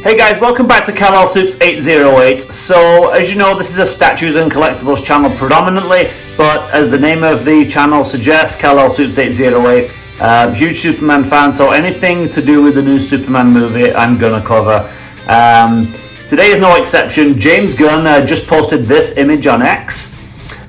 Hey guys, welcome back to Kal-El Soups 808. So, as you know, this is a statues and collectibles channel predominantly, but as the name of the channel suggests, Kal-El Soups 808, huge Superman fan, so anything to do with the new Superman movie, I'm gonna cover. Today is no exception. James Gunn just posted this image on X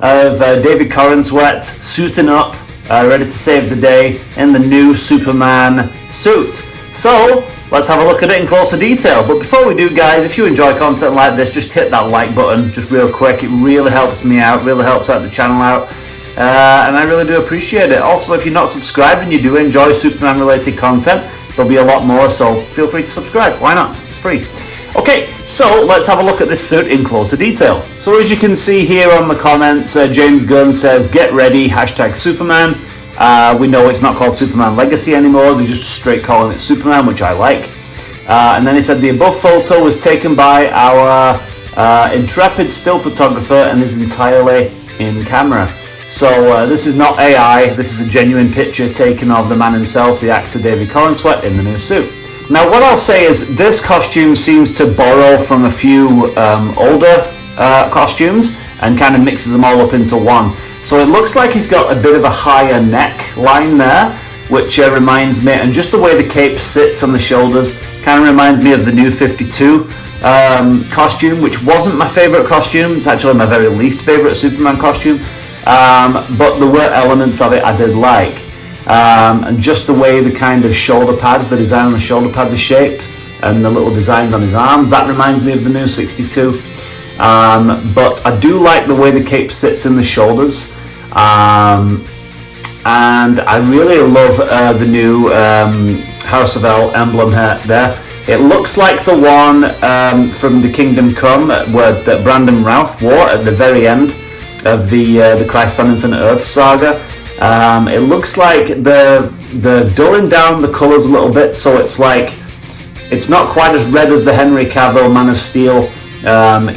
of David Corenswet suiting up, ready to save the day in the new Superman suit. So, let's have a look at it in closer detail. But before we do, guys, if you enjoy content like this, just hit that like button, just real quick. It really helps me out, really helps out the channel out, and I really do appreciate it. Also, if you're not subscribed and you do enjoy Superman related content, there'll be a lot more, so feel free to subscribe. Why not? It's free. Okay, so let's have a look at this suit in closer detail. So as you can see here on the comments, James Gunn says, "Get ready, hashtag Superman." We know it's not called Superman Legacy anymore, they're just straight calling it Superman, which I like. And then he said the above photo was taken by our intrepid still photographer and is entirely in camera. So this is not AI, this is a genuine picture taken of the man himself, the actor David Corenswet, in the new suit. Now what I'll say is this costume seems to borrow from a few older costumes and kind of mixes them all up into one. So it looks like he's got a bit of a higher neck line there, which reminds me, and just the way the cape sits on the shoulders, kind of reminds me of the new 52 costume, which wasn't my favourite costume. It's actually my very least favourite Superman costume, but there were elements of it I did like. And just the way the kind of shoulder pads, the design on the shoulder pads are shaped, and the little designs on his arms, that reminds me of the new 62. But I do like the way the cape sits in the shoulders, and I really love the new House of El emblem there. It looks like the one from the Kingdom Come that Brandon Routh wore at the very end of the Christ on Infinite Earth saga. It looks like they're dulling down the colours a little bit, so it's like it's not quite as red as the Henry Cavill Man of Steel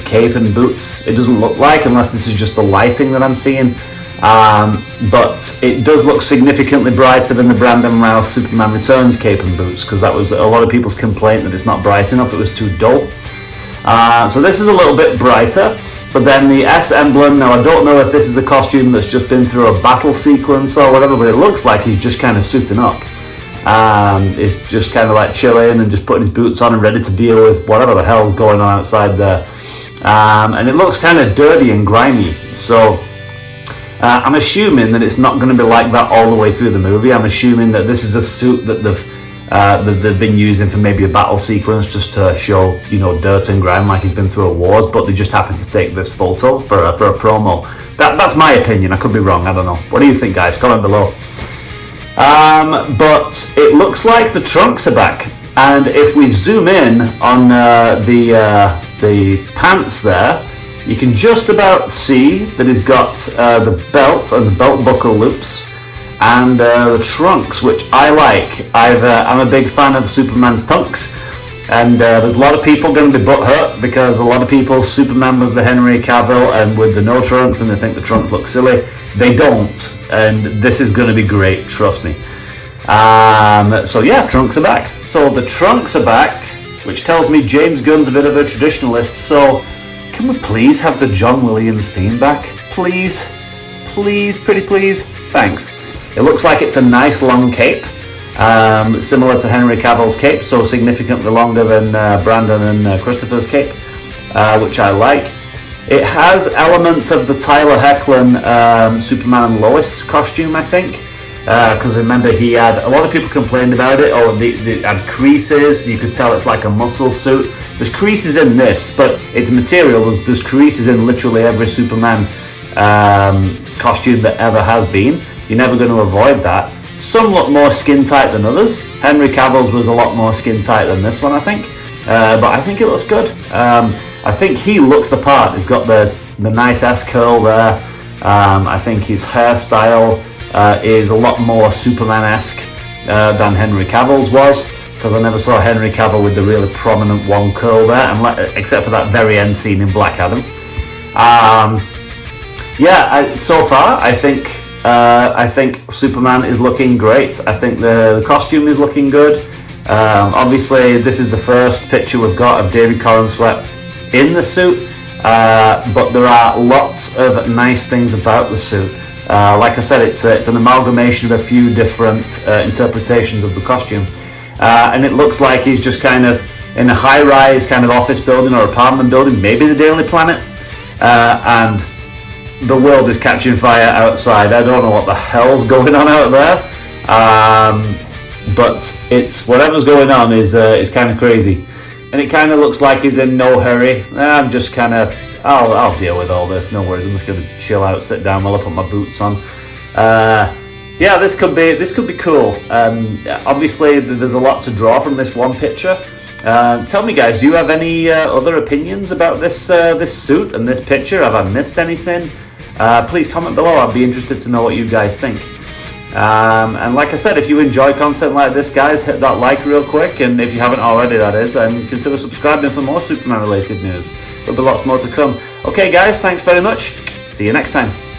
cape and boots. It doesn't look like, unless this is just the lighting that I'm seeing, but it does look significantly brighter than the Brandon Routh Superman Returns cape and boots, because that was a lot of people's complaint that it's not bright enough, it was too dull. So this is a little bit brighter, but then the S emblem, now I don't know if this is a costume that's just been through a battle sequence or whatever, but it looks like he's just kind of suiting up. He's just kind of like chilling and just putting his boots on and ready to deal with whatever the hell's going on outside there. And it looks kind of dirty and grimy. So I'm assuming that it's not going to be like that all the way through the movie. I'm assuming that this is a suit that they've been using for maybe a battle sequence just to show, you know, dirt and grime like he's been through a wars, but they just happened to take this photo for a promo. That's my opinion. I could be wrong. I don't know. What do you think, guys? Comment below. But it looks like the trunks are back, and if we zoom in on the pants there, you can just about see that he's got the belt and the belt buckle loops and the trunks, which I like. I'm a big fan of Superman's trunks, and there's a lot of people going to be butthurt because a lot of people, Superman was the Henry Cavill and with the no trunks, and they think the trunks look silly. They don't, and this is going to be great, trust me. So yeah, trunks are back. So the trunks are back, which tells me James Gunn's a bit of a traditionalist, so can we please have the John Williams theme back? Please? Please, pretty please? Thanks. It looks like it's a nice long cape, similar to Henry Cavill's cape, so significantly longer than Brandon and Christopher's cape, which I like. It has elements of the Tyler Hoechlin Superman and Lois costume, I think, because remember he had, a lot of people complained about it, or they had creases, you could tell it's like a muscle suit. There's creases in this, but it's material, there's creases in literally every Superman costume that ever has been. You're never going to avoid that. Some look more skin tight than others. Henry Cavill's was a lot more skin tight than this one, I think, but I think it looks good. I think he looks the part. He's got the nice S curl there. I think his hairstyle is a lot more Superman-esque than Henry Cavill's was, because I never saw Henry Cavill with the really prominent one curl there, except for that very end scene in Black Adam. So far I think Superman is looking great. I think the costume is looking good. Obviously, this is the first picture we've got of David Corenswet in the suit, but there are lots of nice things about the suit. Like I said, it's an amalgamation of a few different interpretations of the costume, and it looks like he's just kind of in a high-rise kind of office building or apartment building, maybe the Daily Planet, and the world is catching fire outside. I don't know what the hell's going on out there, but it's whatever's going on is kind of crazy, and it kind of looks like he's in no hurry. I'm just kind of I'll deal with all this. No worries. I'm just gonna chill out, sit down while I put my boots on. Yeah, this could be cool. Obviously, there's a lot to draw from this one picture. Tell me, guys, do you have any other opinions about this suit and this picture? Have I missed anything? Please comment below. I'd be interested to know what you guys think. And like I said, if you enjoy content like this, guys, hit that like real quick, and if you haven't already, that is, and consider subscribing for more Superman related news. There'll be lots more to come. Okay, guys, thanks very much. See you next time.